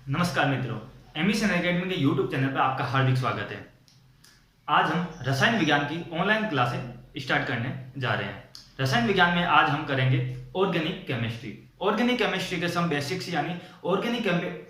नमस्कार मित्रों, MSN academy के यूट्यूब चैनल पर आपका हार्दिक स्वागत है। आज हम रसायन विज्ञान की ऑनलाइन क्लासेस स्टार्ट करने जा रहे हैं। रसायन विज्ञान में आज हम करेंगे ऑर्गेनिक केमिस्ट्री। ऑर्गेनिक केमिस्ट्री के सम बेसिक्स यानी ऑर्गेनिक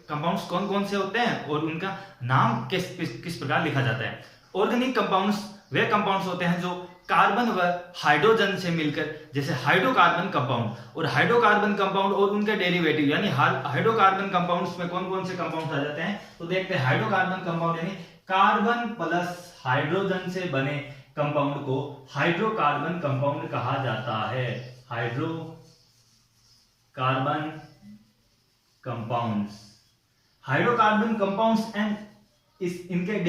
कंपाउंड्स कौन कौन से होते हैं और उनका नाम किस प्रकार लिखा जाता है। ऑर्गेनिक कंपाउंड्स वे कंपाउंड्स होते हैं जो कार्बन व हाइड्रोजन से मिलकर, जैसे हाइड्रोकार्बन कंपाउंड और हाइड्रोकार्बन कंपाउंड और उनके डेरिवेटिव यानी हाइड्रोकार्बन कंपाउंड्स में कौन कौन से कंपाउंड्स आ जाते हैं। तो देखते हैं, हाइड्रोकार्बन कंपाउंड यानी कार्बन प्लस हाइड्रोजन से बने कंपाउंड को हाइड्रोकार्बन कंपाउंड कहा जाता है। Hydrocarbon compounds, hydrocarbon compounds and इनके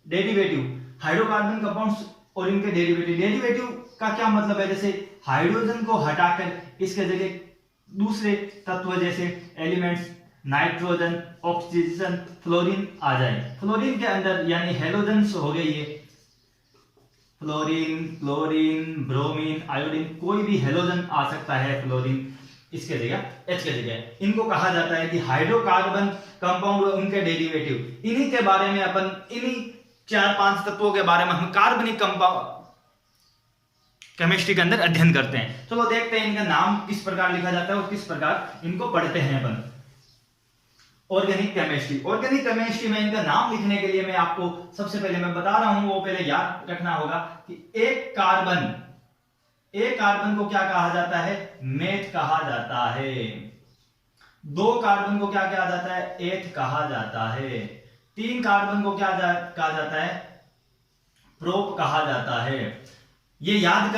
डेरिवेटिव हाइड्रोकार्बन कंपाउंड्स और इनके डेरिवेटिव का क्या मतलब है। जैसे हाइड्रोजन को हटाकर इसके जगह दूसरे तत्व जैसे एलिमेंट्स नाइट्रोजन, ऑक्सीजन, फ्लोरीन आ जाए। फ्लोरीन के अंदर यानी हेलोजन्स हो गए, ये फ्लोरीन, क्लोरीन, ब्रोमीन, आयोडीन, कोई भी हेलोजन आ सकता है फ्लोरीन इसके जगह, एच के जगह। इनको कहा जाता है कि हाइड्रोकार्बन कंपाउंड और उनके डेरिवेटिव। इन्हीं के बारे में अपन, इन्हीं 4-5 तत्वों के बारे में हम कार्बनिक कंपाउंड केमिस्ट्री के अंदर अध्ययन करते हैं। चलो देखते हैं इनका नाम किस प्रकार लिखा जाता है और किस प्रकार इनको पढ़ते हैं अपन। ऑर्गेनिक केमिस्ट्री में इनका नाम लिखने के लिए मैं आपको सबसे पहले मैं बता रहा हूं, वो पहले याद रखना होगा कि एक कार्बन को क्या कहा जाता है, मेथ कहा जाता है। 2 कार्बन को क्या कहा जाता है, एथ कहा जाता है। 3 कार्बन को क्या कहा जाता है, प्रोप कहा जाता है। ये याद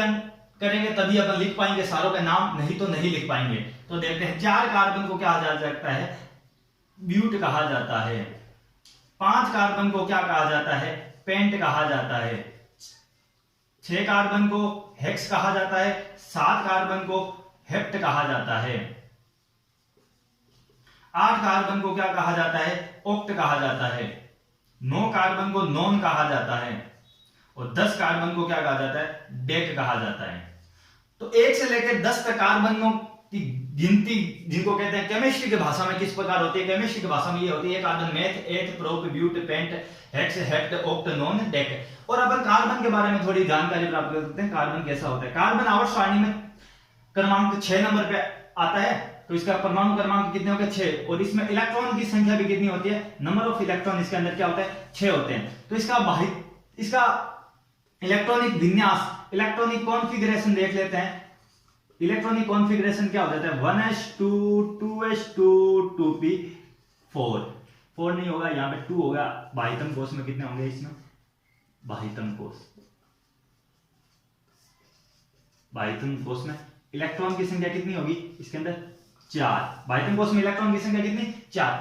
करेंगे तभी अपन लिख पाएंगे सारों के नाम, नहीं तो नहीं लिख पाएंगे। तो देखते हैं, 4 कार्बन को क्या कहा जाता है, ब्यूट कहा जाता है। 5 कार्बन को क्या कहा जाता है, पेंट कहा जाता है। 6 कार्बन को हेक्स कहा जाता है। 7 कार्बन को हेप्ट कहा जाता है। 8 कार्बन को क्या कहा जाता है, ऑक्ट कहा जाता है। 9 कार्बन को नॉन कहा जाता है और 10 कार्बन को क्या कहा जाता है, डेक कहा जाता है। तो 1 से लेकर 10 तक कार्बनों की गिनती जिनको कहते हैं केमिस्ट्री की भाषा में किस प्रकार होती है। केमिस्ट्री की भाषा में ये होती है, carbon, meth, eth, prop, but, pent, hex, hept, oct, non, dec. और अपन कार्बन के बारे में थोड़ी जानकारी प्राप्त कर सकते हैं। कार्बन कैसा होता है। कार्बन आवर्त सारणी में क्रमांक 6 नंबर पे आता है। तो इसका परमाणु क्रमांक कितने हो गए, 6। और इसमें इलेक्ट्रॉन की संख्या भी कितनी होती है, नंबर ऑफ इलेक्ट्रॉन इसके अंदर क्या होता है, 6 होते हैं। तो इसका इलेक्ट्रॉनिक विन्यास, इलेक्ट्रॉनिक कॉन्फ़िगरेशन देख लेते हैं। इलेक्ट्रॉनिक कॉन्फ़िगरेशन क्या हो जाता है, 1s2 2s2 2p4 4 नहीं होगा, यहां पे 2 होगा। बाह्यतम कोष में कितने होंगे, इसमें बाह्यतम कोष में इलेक्ट्रॉन की संख्या कितनी होगी, इसके अंदर 4। बाह्यतम कोष में इलेक्ट्रॉन की संख्या कितनी, 4।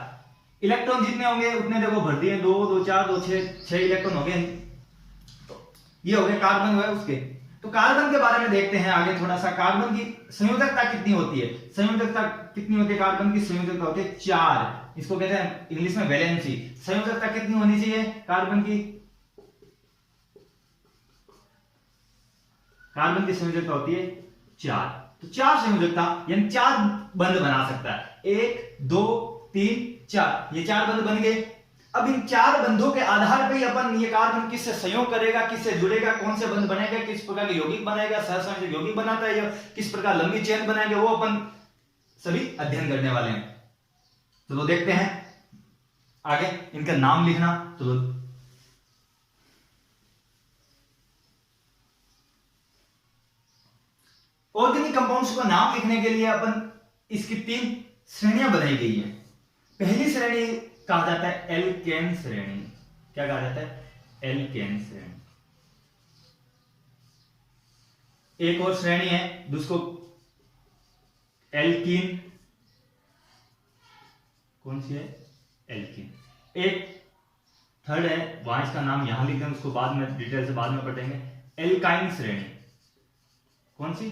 इलेक्ट्रॉन जितने होंगे उतने देखो भर दिए, 2 2 4 2 6 इलेक्ट्रॉन हो गए। तो ये हो गए कार्बन हुए उसके। तो कार्बन के बारे में देखते हैं आगे थोड़ा सा। कार्बन की संयोजकता कितनी होती है, कार्बन की संयोजकता होती है 4। इसको कहते हैं इंग्लिश में वैलेंसी। संयोजकता कितनी होनी चाहिए कार्बन की संयोजकता होती है 4। तो 4 संयोजकता यानी 4 बंध बना सकता है। 1 2 3 4, ये 4 बंध बन गए। अब इन 4 बंधों के आधार पर ही अपन ये कार्बन किससे संयोग करेगा, किससे जुड़ेगा, कौन से बंध बनेगा, किस प्रकार के यौगिक बनाएगा, सहसंयोजक यौगिक बनाता है या किस प्रकार लंबी चेन बनाएगा, वो अपन सभी अध्ययन करने वाले हैं। चलो देखते हैं आगे इनका नाम लिखना। चलो ऑर्गेनिक कंपाउंड्स का नाम लिखने के लिए अपन इसकी 3 श्रेणियां बनाई गई है। पहली श्रेणी कहा जाता है एल्केन श्रेणी। क्या कहा जाता है, एल्केन श्रेणी। एक और श्रेणी है जिसको एल्कीन, कौन सी है, एल्कीन। एक थर्ड है, वहां इसका नाम यहां लिखें, उसको बाद में डिटेल से बाद में पढ़ेंगे। एल्काइन श्रेणी, कौन सी,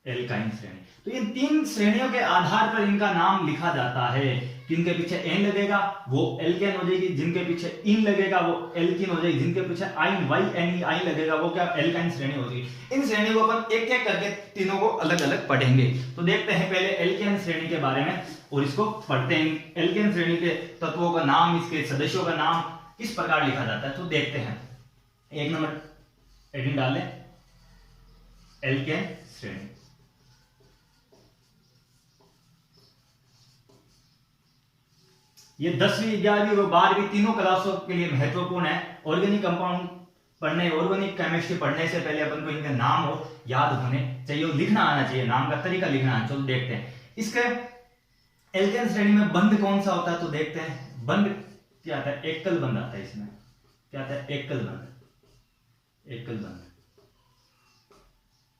एल्काइन श्रेणी। तो इन 3 श्रेणियों के आधार पर इनका नाम लिखा जाता है। जिनके पीछे एन लगेगा वो एल्केन हो जाएगी, जिनके पीछे इन लगेगा वो एल्कीन हो जाएगी, जिनके पीछे आइन YNE लगेगा वो क्या, एल्काइन श्रेणी हो जाएगी। इन श्रेणी को अपन एक एक करके तीनों को अलग अलग पढ़ेंगे। तो देखते हैं पहले एल्केन श्रेणी के बारे में। और इसको पढ़ते हैं। एल्केन श्रेणी के तत्वों का नाम, इसके सदस्यों का नाम किस प्रकार लिखा जाता है, तो देखते हैं। 1 नंबर हेडिंग डाल लें, एल्केन श्रेणी। ये 10वीं 11वीं और 12वीं तीनों क्लासों के लिए महत्वपूर्ण है। ऑर्गेनिक कंपाउंड पढ़ने, ऑर्गेनिक केमिस्ट्री पढ़ने से पहले अपन को इनके नाम हो याद होने चाहिए और लिखना आना चाहिए, नाम का तरीका लिखना आना। चलो देखते हैं इसके एल्केन श्रेणी में बंध कौन सा होता है, तो देखते हैं। बंध क्या आता है, एकल बंध आता है। इसमें क्या आता है, एकल बंध। एकल बंध,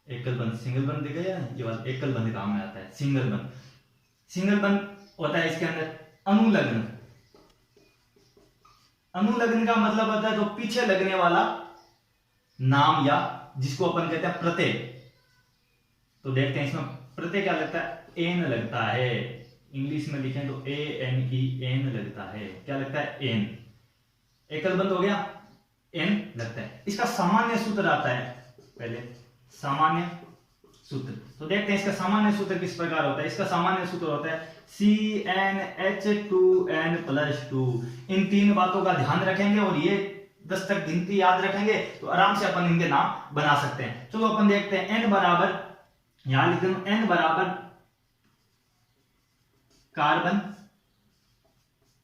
एकल बंध, सिंगल बंध दिख गया, ये वाला एकल बंध काम में आता है। सिंगल बंध, सिंगल बंध होता है इसके अंदर अनुलग्न। अनुलग्न का मतलब होता है तो पीछे लगने वाला नाम, या जिसको अपन कहते हैं प्रत्यय। तो देखते हैं इसमें प्रत्यय क्या लगता है, एन लगता है। इंग्लिश में लिखें तो ANE, एन लगता है। क्या लगता है, एन। एकल बंध हो गया, एन लगता है। इसका सामान्य सूत्र आता है, पहले सामान्य सूत्र। तो देखते हैं इसका सामान्य सूत्र किस प्रकार होता है। इसका सामान्य सूत्र होता है CnH2n+2। इन 3 बातों का ध्यान रखेंगे और ये 10 तक गिनती याद रखेंगे तो आराम से अपन इनके नाम बना सकते हैं। चलो अपन देखते हैं। n बराबर, यहां लिख दूं, n बराबर कार्बन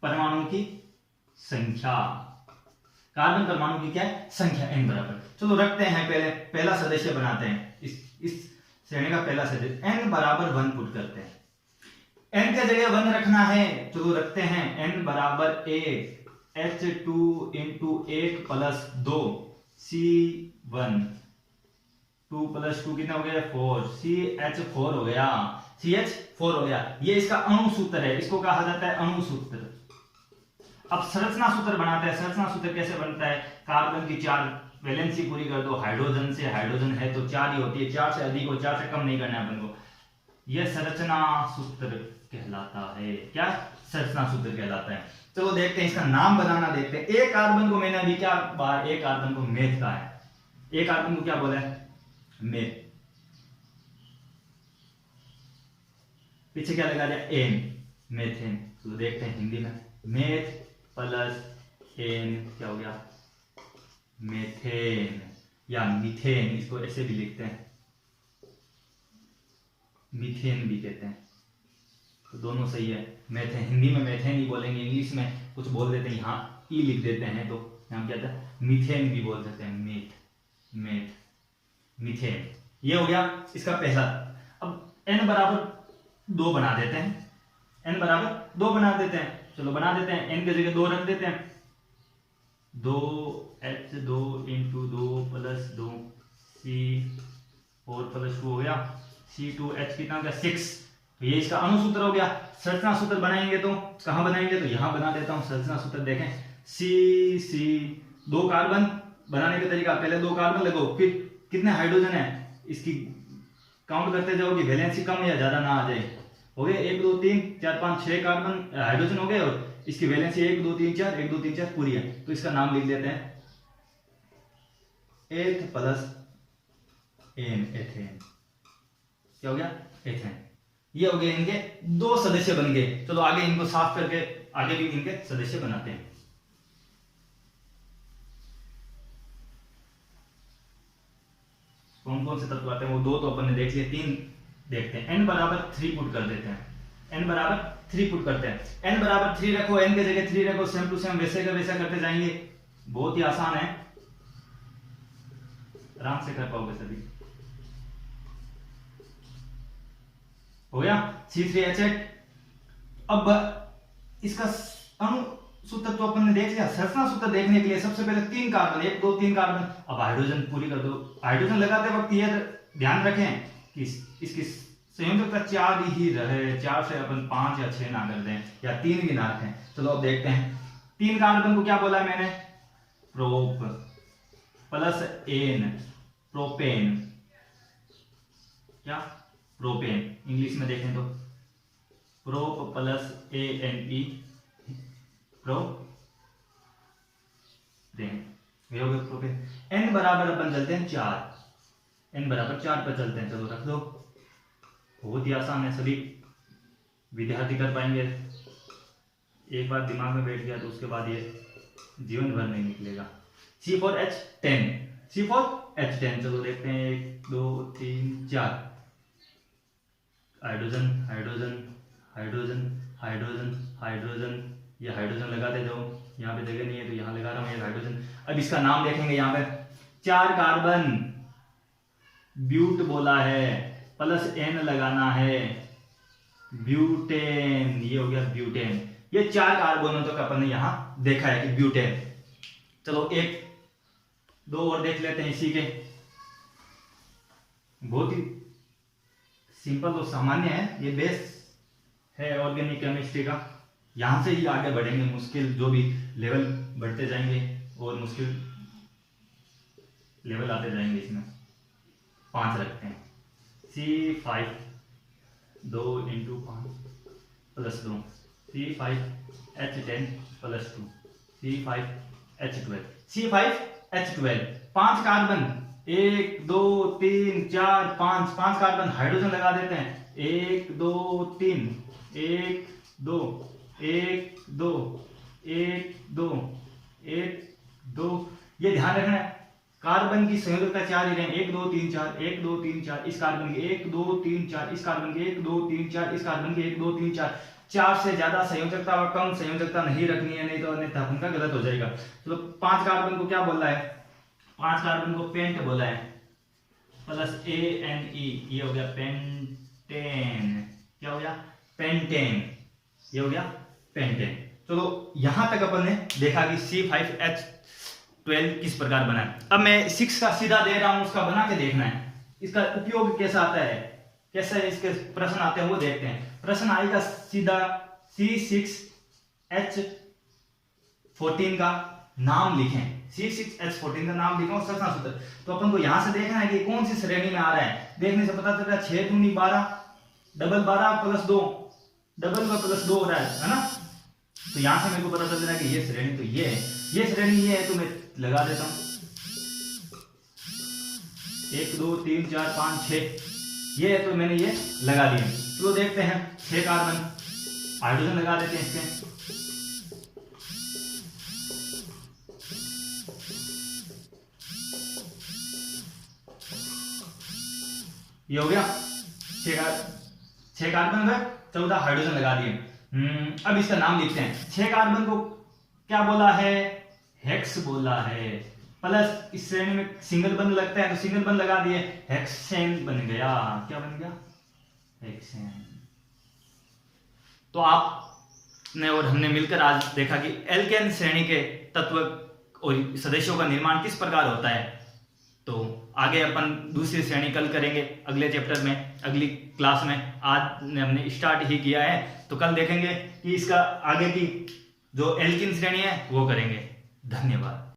परमाणु की संख्या। कार्बन परमाणु की क्या है, संख्या, n बराबर। चलो रखते हैं, पहले पहला सदस्य बनाते हैं। इस श्रेणी का पहला सदस्य n बराबर 1 पुट करते हैं। n के जगह 1 रखना है, चलो रखते हैं। n बराबर 1 H2 into 1 plus 2 C1। 2 plus 2 कितना हो गया, 4। CH4 हो गया, CH4 हो गया। ये इसका अणु सूत्र है, इसको कहा जाता है अणु सूत्र। अब संरचना सूत्र बनाते हैं। संरचना सूत्र कैसे बनता है, कार्बन की 4 वैलेंसी पूरी कर दो, हाइड्रोजन से, हाइड्रोजन है तो 4 ही होती है, 4 से अधिक हो, 4 से कम नहीं करना है अपन को। यह संरचना सूत्र कहलाता है। क्या, संरचना सूत्र कहलाता है। चलो देखते हैं इसका नाम बनाना, देखते हैं। एक कार्बन को मैंने अभी क्या बार, एक कार्बन को मेथ कहा है। एक कार्बन को क्या बोला है, मेथ। पीछे क्या लगा दिया, एन, मेथेन। तो देखते हैं हिंदी में, मेथ प्लस एन क्या हो गया, मेथेन या मीथेन। इसको ऐसे भी लिखते हैं, मीथेन भी कहते हैं, तो दोनों सही है। मेथेन, हिंदी में मेथेन ही बोलेंगे, इंग्लिश में कुछ बोल देते हैं, यहाँ ई लिख देते हैं, तो यहाँ क्या था, मीथेन भी बोल सकते हैं। Meth, meth, methane. ये हो गया इसका पहला। अब n बराबर 2 बना देते हैं। n बराबर 2 बना देते हैं, चलो बना देते हैं। n की जगह 2 रख देते हैं। 2H2 into 2 plus 2 C4 plus 2 हो गया, C2H कितना हो गया, 6। तो ये इसका अणु सूत्र हो गया। संरचना सूत्र बनाएंगे तो कहां बनाएंगे, तो यहां बना देता हूं। संरचना सूत्र देखें, C 2 कार्बन बनाने का तरीका, पहले 2 कार्बन लगो, फिर कितने हाइड्रोजन है इसकी काउंट करते जाओ कि वैलेंसी कम या ज्यादा ना आ जाए। हो गए 1 2 3 4 5 6 कार्बन हाइड्रोजन हो गए और इसकी वैलेंसी 1 2 3 4 1 2 3 4 पूरी है। तो इसका नाम लिख देते हैं एथ प्लस एन, एथेन। क्या हो गया, एथेन। ये हो गए इनके 2 सदस्य बन गए। चलो आगे इनको साफ करके आगे भी इनके सदस्य बनाते हैं। कौन कौन से तत्व आते हैं, वो 2 तो अपन ने देख लिए, 3 देखते हैं। n बराबर 3 पुट कर देते हैं। n बराबर 3 पुट करते हैं। n बराबर 3 रखो, n के जगह 3 रखो, सेम टू सेम वैसे का वैसा करते जाएंगे। बहुत ही आसान है, आराम से कर पाओगे सभी। हो गया C3H8। अब इसका अणु सूत्र तो अपन ने देख लिया। संरचना सूत्र देखने के लिए सबसे पहले 3 कार्बन, 1 2 3 कार्बन। अब हाइड्रोजन पूरी कर दो। हाइड्रोजन लगाते वक्त ये ध्यान रखें कि इसकी संयोजकता 4 ही रहे, 4 से अपन 5 या 6 ना कर दें, या 3 भी ना रखें। चलो अब देखते हैं। 3 कार्बन को क्या बोला है मैंने, प्रोप प्लस एन, प्रोपेन। क्या, प्रोपेन। इंग्लिश में देखें तो prop plus ANE, propane. Propane. n बराबर अपन चलते हैं 4, n बराबर 4 पर चलते हैं। चलो रख दो, बहुत ही आसान है सभी। विद्यार्थी कर पाएंगे। एक बार दिमाग में बैठ गया तो उसके बाद ये जीवन भर नहीं निकलेगा। C4H10, C4H10। चलो देखते हैं, 1 2 3 4 hydrogen hydrogen hydrogen hydrogen hydrogen. ये हाइड्रोजन लगाते जाओ, यहाँ पे जगह नहीं है तो यहाँ लगा रहा हूँ ये हाइड्रोजन। अब इसका नाम देखेंगे, यहाँ पे 4 कार्बन ब्यूट बोला है, प्लस N लगाना है, ब्यूटेन। ये हो गया ब्यूटेन। ये 4 कार्बनों तक अपन ने यहां देखा है कि ब्यूटेन। चलो 1 2 और देख लेते हैं इसी के। बहुत ही सिंपल और सामान्य है, ये बेस है ऑर्गेनिक केमिस्ट्री का। यहां से ही आगे बढ़ेंगे, मुश्किल जो भी लेवल बढ़ते जाएंगे और मुश्किल लेवल आते जाएंगे। इसमें 5 रखते हैं, C5 2 × 5 + 2 C5H10 + 2 C5H12 C5H12। 5 carbon, 1 2 3 4 5 carbon hydrogen लगा देते हैं। 1 2 3 1 2 1 2 1 2 1 2। ये ध्यान रखना है, कार्बन की संयोजकता 4 ही रहे। 1 2 3 4 1 2 3 4 इस कार्बन के 1 2 3 4 इस कार्बन के 1 2 3 4 इस कार्बन के 1 2 3 4। 4 से ज्यादा संयोजकता व कम संयोजकता नहीं रखनी है, नहीं तो अन्यथा अपन का गलत हो जाएगा। तो 5 कार्बन को क्या बोला है? 5 कार्बन को पेंट बोला है, प्लस ANE। ये हो गया पेंटेन। क्या हो गया? पेंटेन। ये हो गया पेंटेन। चलो यहां तक अपन ने देखा कि C5H12 किस प्रकार बना है। अब मैं 6 का सीधा दे रहा हूं, उसका बना के देखना है, इसका उपयोग कैसा आता है, कैसे इसके प्रश्न आते हैं वो देखते हैं। प्रश्न आएगा सीधा C6H14 का नाम लिखें, C6H14 का नाम लिखें और संरचना सूत्र। तो अपन को यहां से देखना है कि कौन सी श्रेणी में आ रहा है। देखने से पता चल रहा है 6 दूनी 12, डबल 12 + 2, डबल का +2 हो रहा है ना। तो यहां से मेरे को पता चल रहा है कि ये श्रेणी तो ये है, ये श्रेणी ये है, तो मैं लगा देता हूं 1 2 3 4 5 6। ये है तो मैंने ये लगा दिए। तो देखते हैं 6 कार्बन हाइड्रोजन लगा देते हैं इसके। ये हो गया 6 कार्बन में 14 हाइड्रोजन लगा दिए। अब इसका नाम लिखते हैं। 6 कार्बन को क्या बोला है? हेक्स बोला है। प्लस इस श्रेणी में सिंगल बंध लगता है तो सिंगल बंध लगा दिए, हेक्सेन बन गया। क्या बन गया? हेक्सेन। तो आपने और हमने मिलकर आज देखा कि एल्केन श्रेणी के तत्व और सदस्यों का निर्माण किस प्रकार होता है। तो आगे अपन दूसरी श्रेणी कल करेंगे, अगले चैप्टर में, अगली क्लास में। आज हमने स्टार्ट ही किया है, तो कल देखेंगे कि इसका आगे की जो एल्किन श्रेणी है वो करेंगे। धन्यवाद।